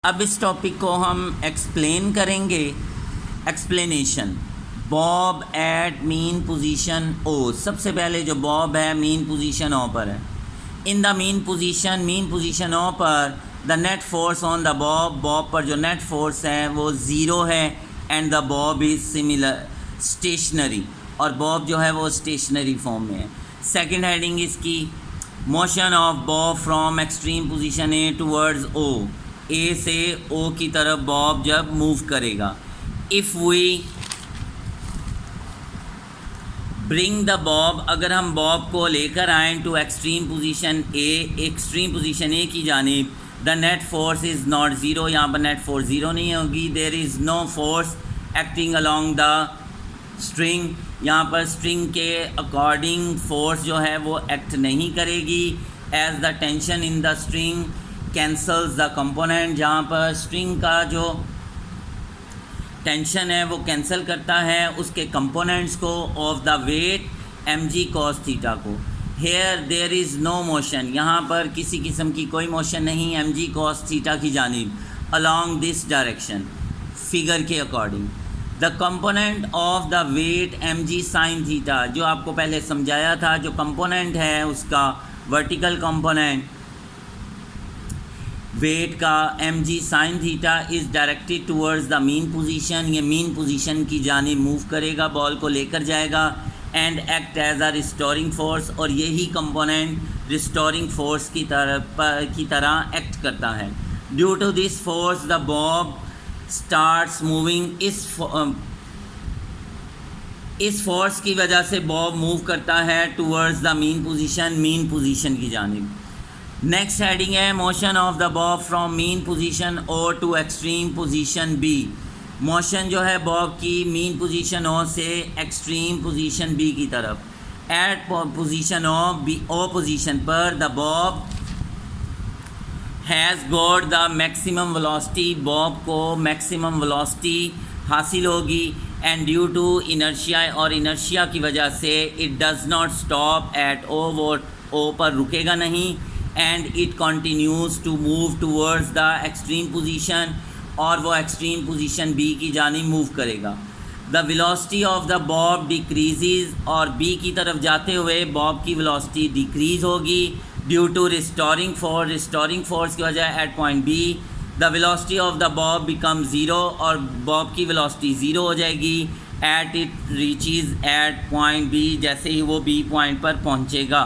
अब इस टॉपिक को हम एक्सप्लेन करेंगे। Explanation, bob at mean position O. सबसे पहले जो बॉब है मीन पोजीशन ओ पर है। In the mean position O पर the net force on the bob पर जो नेट फोर्स है वो ज़ीरो है and the bob is similar stationary, और बॉब जो है वो स्टेशनरी फॉर्म में है। सेकेंड हेडिंग इसकी, motion of bob from extreme position A towards O. A से ओ की तरफ बॉब जब मूव करेगा। If we bring the bob, अगर हम बॉब को लेकर आएँ टू एक्सट्रीम पोजीशन ए की जानिब, the net force is not zero. यहाँ पर नेट फोर्स ज़ीरो नहीं होगी। There is no force acting along the string, यहाँ पर स्ट्रिंग के अकॉर्डिंग फोर्स जो है वो एक्ट नहीं करेगी। As the tension in the string cancels the component, जहाँ पर स्ट्रिंग का जो टेंशन है वो कैंसिल करता है उसके कंपोनेंट्स को of the weight mg cos theta को। Here there is no motion, यहाँ पर किसी किस्म की कोई मोशन नहीं mg cos थीटा की जानिब अलॉन्ग दिस डायरेक्शन फिगर के according. The component of the weight mg sin theta, जो आपको पहले समझाया था, जो कंपोनेंट है उसका वर्टिकल कंपोनेंट वेट का mg sin theta is directed towards the mean position. ये मीन पोजीशन की जानिब मूव करेगा, बॉल को लेकर जाएगा and act as a restoring force, और यही कंपोनेंट रिस्टोरिंग फोर्स की तरह एक्ट करता है। Due to this force the bob starts moving. इस फोर्स की वजह से बॉब मूव करता है टूवर्ड्स द मीन पोजीशन की जानिब। नेक्स्ट हेडिंग है, motion of the bob from mean position O to extreme position B. Motion जो है बॉब की मीन पोजीशन ओ से एक्सट्रीम पोजीशन बी की तरफ। एट पोजीशन ओ पोजीशन पर the bob has got the maximum velocity, bob को maximum velocity हासिल होगी। एंड ड्यू टू इनर्शिया, और इनर्शिया की वजह से it does not stop at O, वो ओ पर रुकेगा नहीं। And it continues to move towards the extreme position, और वो एक्सट्रीम पोजीशन बी की जानिब मूव करेगा। The velocity of the bob decreases, और बी की तरफ जाते हुए बॉब की वेलोसिटी डिक्रीज़ होगी ड्यू टू रिस्टोरिंग फोर्स की वजह at point B. The velocity of the bob become zero, और बॉब की वेलोसिटी ज़ीरो हो जाएगी at it reaches at point B, जैसे ही वो बी पॉइंट पर पहुँचेगा।